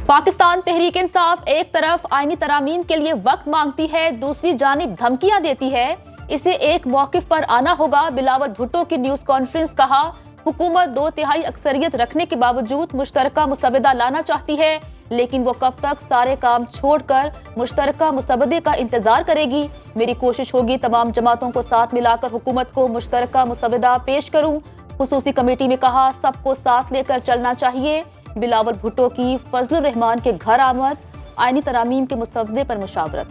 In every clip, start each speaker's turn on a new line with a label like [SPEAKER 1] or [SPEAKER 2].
[SPEAKER 1] पाकिस्तान तहरीक इंसाफ एक तरफ आईनी तरामीम के लिए वक्त मांगती है, दूसरी जानिब धमकियां देती है। इसे एक मौकिफ पर आना होगा। बिलावल भुट्टो की न्यूज कॉन्फ्रेंस। कहा, हुकूमत 2/3 अक्सरियत रखने के बावजूद मुश्तरका मुसवदा लाना चाहती है, लेकिन वो कब तक सारे काम छोड़कर मुश्तरका मुसवदे का इंतजार करेगी। मेरी कोशिश होगी तमाम जमातों को साथ मिलाकर हुकूमत को मुश्तरका मुसवदा पेश करूं। खुसूसी कमेटी में कहा, सबको साथ लेकर चलना चाहिए। बिलावल भुट्टो की फजलुर रहमान के घर आमद। आईनी तरामीम के मुसवदे पर मुशावरत।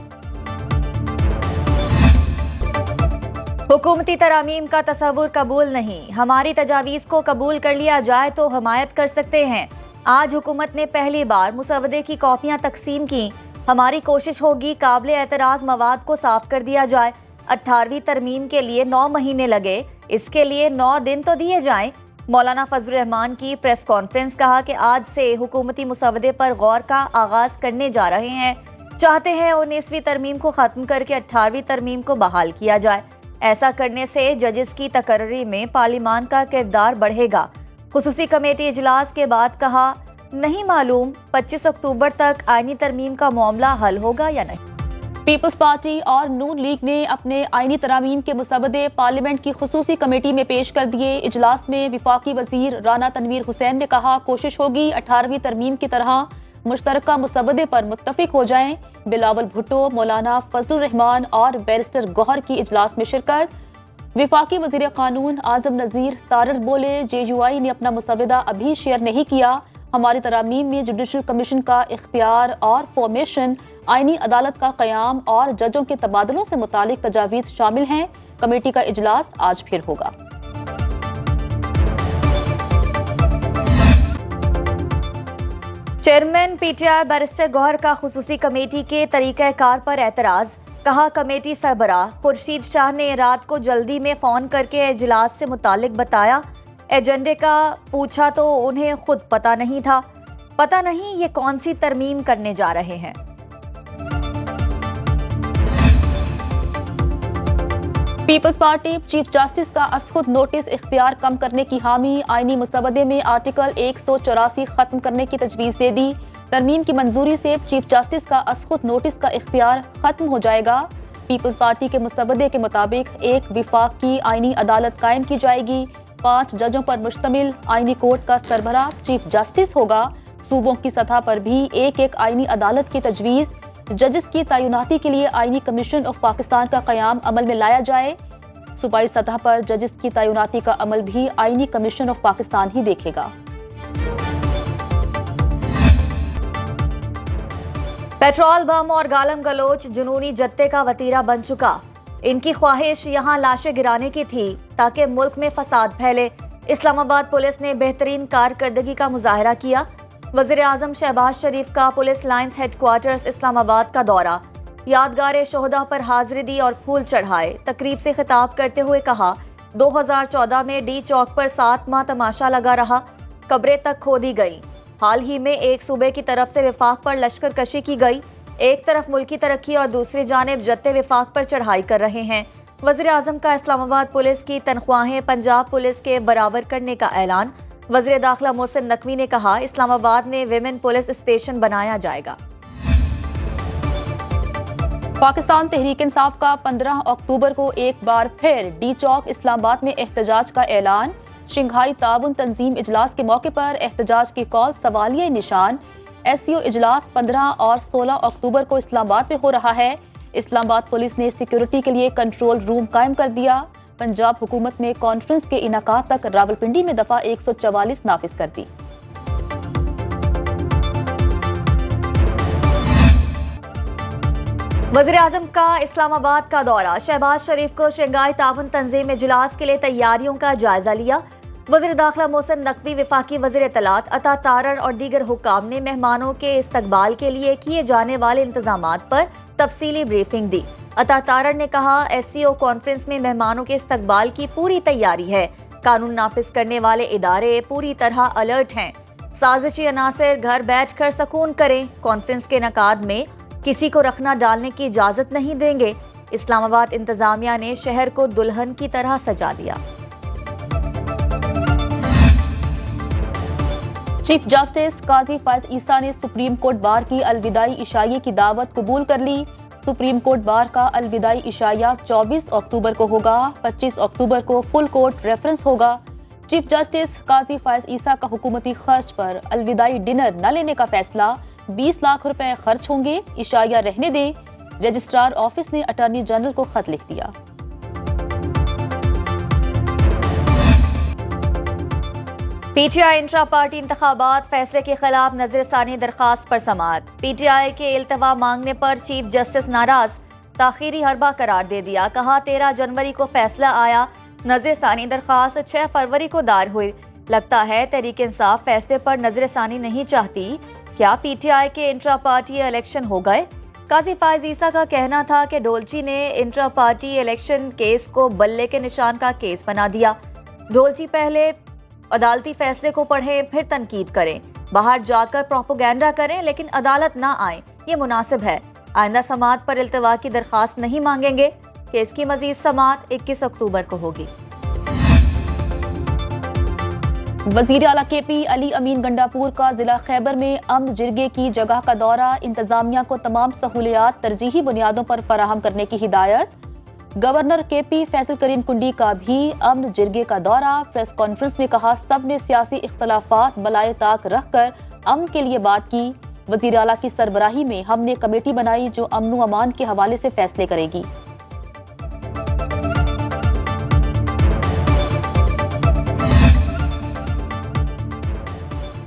[SPEAKER 2] हुकूमती तरामीम का तसव्वुर कबूल नहीं, हमारी तजावीज को कबूल कर लिया जाए तो हमायत कर सकते हैं। आज हुकूमत ने पहली बार मुसवदे की कॉपियां तकसीम की। हमारी कोशिश होगी काबिल एतराज मवाद को साफ कर दिया जाए। 18वीं तरमीम के लिए 9 महीने लगे, इसके लिए 9 दिन तो दिए जाएं। मौलाना फजलुर रहमान की प्रेस कॉन्फ्रेंस। कहा कि आज से हुकूमती मुसवदे पर गौर का आगाज करने जा रहे हैं। चाहते हैं 19वीं तरमीम को खत्म करके 18वीं तरमीम को बहाल किया जाए। ऐसा करने से जजेस की तकर्री में पार्लिमान का किरदार बढ़ेगा। खुसूसी कमेटी इजलास के बाद कहा, नहीं मालूम 25 अक्टूबर तक आईनी तरमीम का मामला हल होगा या नहीं।
[SPEAKER 1] पीपल्स पार्टी और नून लीग ने अपने आईनी तरामीम के मुसवदे पार्लियामेंट की खुसूसी कमेटी में पेश कर दिए। इजलास में विफाकी वजीर राना तनवीर हुसैन ने कहा, कोशिश होगी 18वीं तरमीम की तरह मुश्तरका मुसवदे पर मुत्तफिक हो जाएं। बिलावल भुट्टो, मौलाना फजलुर रहमान और बैरिस्टर गौहर की इजलास में शिरकत। विफाकी वजीर कानून आजम नजीर तारड़ बोले, JUI ने अपना मुसवदा अभी शेयर नहीं किया। हमारी तरामीम में जुडिशल कमीशन का इख्तियार और फॉर्मेशन, आईनी अदालत का क़याम और जजों के तबादलों से मुतालिक तजावीज़ शामिल हैं। कमेटी का इजलास आज फिर होगा।
[SPEAKER 2] चेयरमैन PTI बैरिस्टर गौहर का खुसूसी कमेटी के तरीक़ाकार पर एतराज़। कहा, कमेटी सरबराह खुर्शीद शाह ने रात को जल्दी में फ़ोन करके इजलास से मुतालिक बताया। एजेंडे का पूछा तो उन्हें खुद पता नहीं था। पता नहीं ये कौन सी तरमीम करने जा रहे हैं।
[SPEAKER 1] पीपल्स पार्टी चीफ जस्टिस का असखुद नोटिस इख्तियार कम करने की हामी। आईनी मुसवदे में आर्टिकल 184 खत्म करने की तजवीज़ दे दी। तरमीम की मंजूरी से चीफ जस्टिस का असखुद नोटिस का इख्तियार खत्म हो जाएगा। पीपल्स पार्टी के मुसवदे के मुताबिक एक विफाक की आईनी अदालत कायम की जाएगी। 5 जजों पर मुश्तमिल आईनी कोर्ट का सरबराह चीफ जस्टिस होगा। सूबों की सतह पर भी एक आईनी अदालत की तजवीज़। जजेस की तैनाती के लिए आईनी कमीशन ऑफ पाकिस्तान का क़याम अमल में लाया जाए। सूबाई सतह पर जजेस की तैनाती का अमल भी आईनी कमीशन ऑफ पाकिस्तान ही देखेगा।
[SPEAKER 2] पेट्रोल बम और गालम गलोच जुनूनी जत्ते का वतीरा बन चुका। इनकी ख्वाहिश यहाँ लाशें गिराने की थी ताकि मुल्क में फसाद फैले। इस्लामाबाद पुलिस ने बेहतरीन कारकर्दगी का मुजाहरा किया। वज़ीर आज़म शहबाज शरीफ का पुलिस लाइन्स हेडक्वार्टर्स इस्लामाबाद का दौरा। यादगार शोहदा पर हाजिरी दी और फूल चढ़ाए। तकरीब से खिताब करते हुए कहा, 2014 में डी चौक पर 7 माह तमाशा लगा रहा, कब्रें तक खोदी गई। हाल ही में एक सूबे की तरफ से विफाक पर लश्कर कशी की गई। एक तरफ मुल्की तरक्की और दूसरी जानिब जत्ते विफाक पर चढ़ाई कर रहे हैं। वज़ीर आज़म का इस्लामाबाद पुलिस की तनख्वाहें पंजाब पुलिस के बराबर करने का ऐलान। वज़ीर दाखिला मोहसिन नकवी ने कहा, इस्लामाबाद में विमेन पुलिस स्टेशन बनाया जाएगा।
[SPEAKER 1] पाकिस्तान तहरीक इंसाफ का 15 अक्टूबर को एक बार फिर डी चौक इस्लामाबाद में एहतजाज का ऐलान। शंघाई ताउन तंजीम इजलास के मौके पर एहतजाज की कॉल सवालिया निशान। SCO इजलास 15 और 16 अक्टूबर को इस्लामाबाद में हो रहा है। इस्लामाबाद पुलिस ने सिक्योरिटी के लिए कंट्रोल रूम कायम कर दिया। पंजाब हुकूमत ने कॉन्फ्रेंस के इनाकात तक रावलपिंडी में दफा 144 नाफिज कर दी।
[SPEAKER 2] वज़ीर आज़म का इस्लामाबाद का दौरा। शहबाज शरीफ को शंघाई ताउन तंजीम इजलास के लिए तैयारियों का जायजा लिया। वज़ीर दाखिला मोहसिन नकवी, वफाकी वज़ीर इत्तलात अता तारड़ और दीगर हुक्काम ने मेहमानों के इस्तकबाल के लिए किए जाने वाले इंतजामात पर तफसीली ब्रीफिंग दी। अता तारड़ ने कहा, SCO कॉन्फ्रेंस में मेहमानों के इस्तकबाल की पूरी तैयारी है। कानून नाफिज करने वाले इदारे पूरी तरह अलर्ट हैं। साजिशी अनासर घर बैठ कर सकून करें। कॉन्फ्रेंस के इनेकाद में किसी को रखना डालने की इजाजत नहीं देंगे। इस्लामाबाद इंतजामिया ने शहर को दुल्हन की तरह सजा दिया।
[SPEAKER 1] चीफ जस्टिस काजी फैज ईसा ने सुप्रीम कोर्ट बार की अलविदाई इशाइये की दावत कबूल कर ली। सुप्रीम कोर्ट बार का अलविदाई इशाया 24 अक्टूबर को होगा। 25 अक्टूबर को फुल कोर्ट रेफरेंस होगा। चीफ जस्टिस काजी फैज ईसा का हुकूमती खर्च पर अलविदाई डिनर न लेने का फैसला। 20 लाख रुपए खर्च होंगे, इशाया रहने दें। रजिस्ट्रार ऑफिस ने अटॉर्नी जनरल को खत लिख दिया।
[SPEAKER 2] पीटीआई इंट्रा पार्टी इंतखाबात फैसले के खिलाफ नजरसानी दरखास्त पर समाअत। पीटीआई के इल्तवा मांगने पर चीफ जस्टिस नाराज, ताखीरी हरबा करार दे दिया। कहा 13 जनवरी को फैसला आया, नजरसानी दरखास्त 6 फरवरी को दायर हुई। लगता है तहरीक इंसाफ फैसले पर नजरसानी नहीं चाहती। क्या पीटीआई के इंट्रा पार्टी इलेक्शन हो गए? काजी फैज ईसा का कहना था कि डोलची ने इंट्रा पार्टी इलेक्शन केस को बल्ले के निशान का केस बना दिया। डोलची पहले अदालती फैसले को पढ़ें, फिर तनकीद करें, बाहर जाकर प्रोपोगेंडा करें, लेकिन अदालत ना आए, ये मुनासिब है। आइंदा समाअत पर इल्तवा की दरखास्त नहीं मांगेंगे। केस की मजीद समाअत 21 अक्टूबर को होगी।
[SPEAKER 1] वजीर आला केपी अली अमीन गंडापुर का जिला खैबर में अमन जिरगे की जगह का दौरा। इंतजामिया को तमाम सहूलियात तरजीही बुनियादों पर फराहम करने की हिदायत। गवर्नर केपी फैसल करीम कुंडी का भी अमन जिरगे का दौरा। प्रेस कॉन्फ्रेंस में कहा सब ने सियासी इख्तलाफात बलाए ताक रखकर अमन के लिए बात की। वजीर आला की सरबराही में हमने कमेटी बनाई जो अमन अमान के हवाले से फैसले करेगी।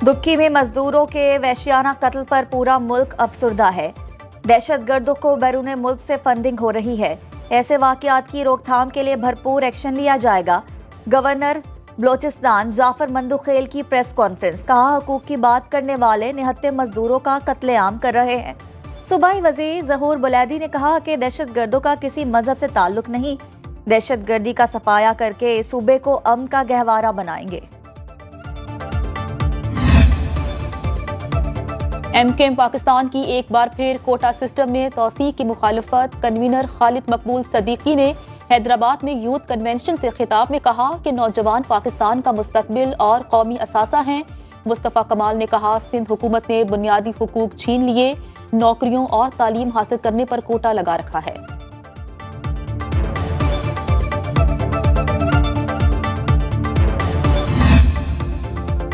[SPEAKER 2] दुक्की में मजदूरों के वहशियाना कत्ल पर पूरा मुल्क अफसुर्दा है। दहशतगर्दों को बैरून मुल्क से फंडिंग हो रही है। ऐसे वाकयात की रोकथाम के लिए भरपूर एक्शन लिया जाएगा। गवर्नर बलोचिस्तान जाफर मंदुखेल की प्रेस कॉन्फ्रेंस, कहा हकूक की बात करने वाले निहत्ते मजदूरों का कत्लेआम कर रहे हैं। सूबाई वजीर ज़हूर बुलैदी ने कहा कि दहशतगर्दों का किसी मजहब से ताल्लुक नहीं, दहशतगर्दी का सफाया करके सूबे को अमन का गहवारा बनाएंगे।
[SPEAKER 1] एमकेएम पाकिस्तान की एक बार फिर कोटा सिस्टम में तौसीक की मुखालफत। कन्वीनर खालिद मकबूल सदीकी ने हैदराबाद में यूथ कन्वेंशन से खिताब में कहा कि नौजवान पाकिस्तान का मुस्तकबिल और कौमी असासा हैं। मुस्तफ़ा कमाल ने कहा सिंध हुकूमत ने बुनियादी हुकूक छीन लिए, नौकरियों और तालीम हासिल करने पर कोटा लगा रखा है।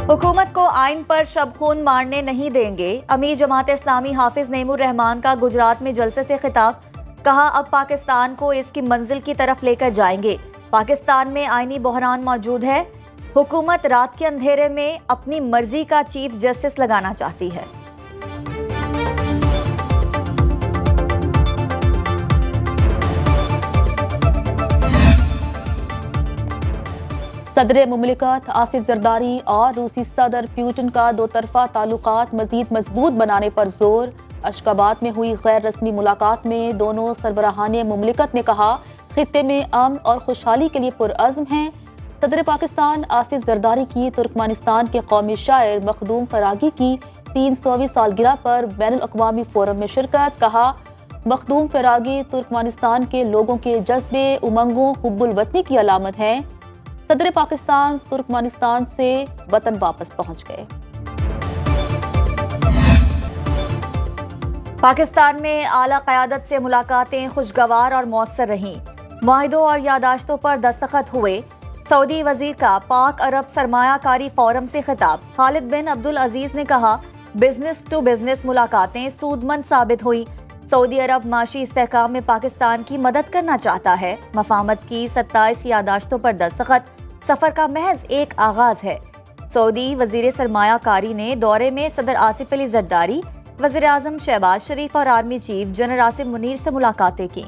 [SPEAKER 2] हुकूमत को आइन पर शब खून मारने नहीं देंगे। अमीर जमात इस्लामी हाफिज नईमुर रहमान का गुजरात में जलसे से खिताब, कहा अब पाकिस्तान को इसकी मंजिल की तरफ लेकर जाएंगे। पाकिस्तान में आईनी बहरान मौजूद है। हुकूमत रात के अंधेरे में अपनी मर्जी का चीफ जस्टिस लगाना चाहती है।
[SPEAKER 1] सदर मुमलिकत आसिफ जरदारी और रूसी सदर प्यूटिन का दो तरफा ताल्लुकात मजीद मजबूत बनाने पर जोर। अशकाबाद में हुई गैर रस्मी मुलाकात में दोनों सरबराहान मुमलिकत ने कहा खित्ते में अमन और खुशहाली के लिए पुरअज़्म हैं। सदर पाकिस्तान आसिफ जरदारी की तुर्कमानिस्तान के कौमी शायर मखदूम फरागी की 300वीं सालगिरह पर बैनुल अक़वामी फोरम में शिरकत। कहा मखदूम फरागी तुर्कमानिस्तान के लोगों के जज्बे, उमंगों, हुब्बुल वतनी की अलामत हैं। सदर पाकिस्तान तुर्कमानिस्तान से वतन वापस पहुंच गए।
[SPEAKER 2] पाकिस्तान में आला क़यादत से मुलाकातें खुशगवार और मौसर रहीं। मुआहिदों और यादाश्तों पर दस्तखत हुए। सऊदी वजीर का पाक अरब सरमायाकारी फोरम से खिताब। खालिद बिन अब्दुल अजीज ने कहा बिजनेस टू बिजनेस मुलाकातें सूदमंद साबित हुई। सऊदी अरब माशी इस्तेहकाम में पाकिस्तान की मदद करना चाहता है। मफाहमत की 27 यादाश्तों पर दस्तखत। सफर का महज एक आगाज है। सऊदी वजीर सरमायाकारी ने दौरे में सदर आसिफ अली जरदारी, वजीर आजम शहबाज शरीफ और army chief general Asim Munir से मुलाकातें की।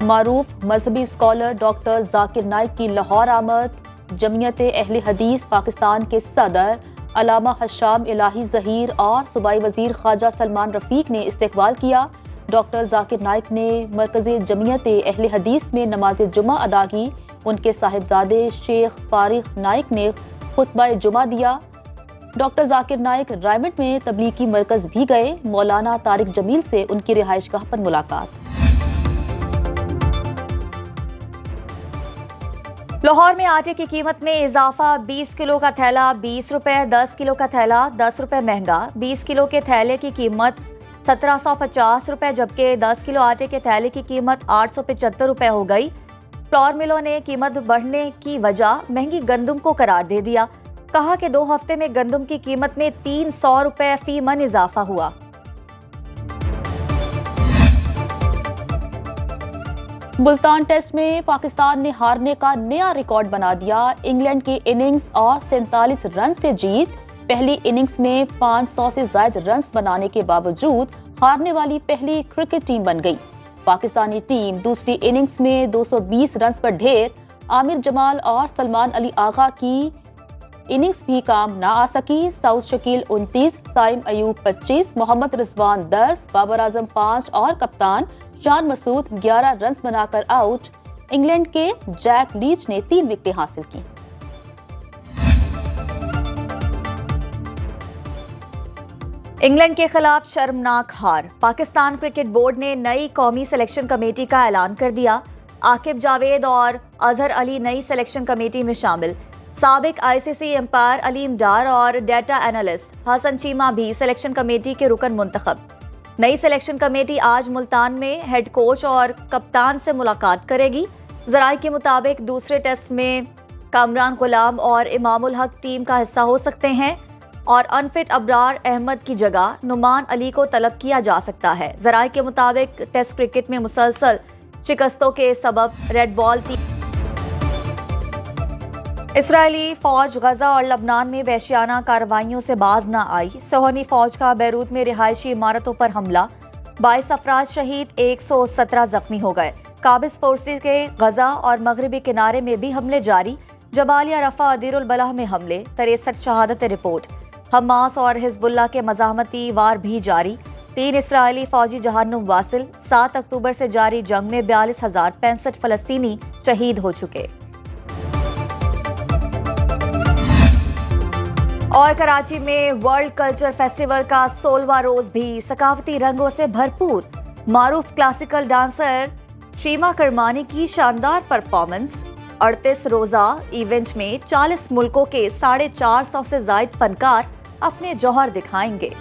[SPEAKER 1] मारूफ मजहबी स्कॉलर डॉक्टर जाकिर नाइक की लाहौर आमद। जमीयत अहले हदीस पाकिस्तान के सदर अलामा हशाम इलाही जहीर और सूबाई वजीर ख्वाजा सलमान रफीक ने इस्तकबाल किया। डॉक्टर जाकिर नाइक ने मरकज़ी जमीयत अहले हदीस में नमाज जुमा अदा की। उनके साहिबजादे शेख फारिग नाइक ने खुतबा जुमा दिया। डॉक्टर जाकिर नाइक रायमंड में तबलीगी मरकज भी गए। मौलाना तारिक जमील से उनकी रिहाइशगाह पर मुलाकात।
[SPEAKER 2] लाहौर में आटे की कीमत में इजाफा, 20 किलो का थैला 20 रुपए, 10 किलो का थैला 10 रुपए महंगा। 20 किलो के थैले की कीमत 1750 रुपए, जबकि 10 किलो आटे के थैले की कीमत 875 रुपए हो गई। फ्लोर मिलों ने कीमत बढ़ने की वजह महंगी गंदम को करार दे दिया। कहा कि 2 हफ्ते में गंदम की कीमत में 300 रुपए फी मन इजाफा हुआ।
[SPEAKER 1] मुल्तान टेस्ट में पाकिस्तान ने हारने का नया रिकॉर्ड बना दिया। इंग्लैंड की इनिंग्स और 47 रन से जीत। पहली इनिंग्स में 500 से ज्यादा रन्स बनाने के बावजूद हारने वाली पहली क्रिकेट टीम बन गई। पाकिस्तानी टीम दूसरी इनिंग्स में 220 रन पर ढेर। आमिर जमाल और सलमान अली आगा की इनिंग्स भी काम ना आ सकी। साउथ शकील 29, साइम अयूब 25, मोहम्मद रिजवान 10, बाबर आजम 5 और कप्तान शान मसूद 11 रन बनाकर आउट। इंग्लैंड के जैक लीच ने 3 विकेटें हासिल की।
[SPEAKER 2] इंग्लैंड के खिलाफ शर्मनाक हार। पाकिस्तान क्रिकेट बोर्ड ने नई कौमी सिलेक्शन कमेटी का ऐलान कर दिया। आकिब जावेद और अजहर अली नई सिलेक्शन कमेटी में शामिल। साबिक आईसीसी अंपायर अलीम डार और डेटा एनालिस्ट हसन चीमा भी सिलेक्शन कमेटी के रुकन मुंतखब। नई सिलेक्शन कमेटी आज मुल्तान में हेड कोच और कप्तान से मुलाकात करेगी। जराये के मुताबिक दूसरे टेस्ट में कामरान गुलाम और इमामुल हक टीम का हिस्सा हो सकते हैं और अनफिट अबरार अहमद की जगह नुमान अली को तलब किया जा सकता है। जराये के मुताबिक टेस्ट क्रिकेट में मुसलसल शिकस्तों के सबब रेड बॉल टीम। इसराइली फौज गजा और लबनान में वहशियाना कार्रवाइयों से बाज न आई। सोहनी फौज का बैरूत में रिहायशी इमारतों पर हमला, 22 अफराद शहीद, 117 जख्मी हो गए। काबिज फोर्सेस के गजा और मगरबी किनारे में भी हमले जारी। जबालिया रफा अदीरुल बलाह में हमले, 63 शहादत रिपोर्ट। हमास और हिजबुल्लाह के मज़ाहमती वार भी जारी। 3 इसराइली फौजी जहान्नुम वासिल। 7 अक्टूबर से जारी जंग में 42,065 फलस्तीनी शहीद हो चुके। और कराची में वर्ल्ड कल्चर फेस्टिवल का 16वां रोज भी सकाफती रंगों से भरपूर। मारूफ क्लासिकल डांसर शीमा करमानी की शानदार परफॉर्मेंस। 38 रोजा इवेंट में 40 मुल्कों के 450 से ज्यादा फनकार अपने जौहर दिखाएंगे।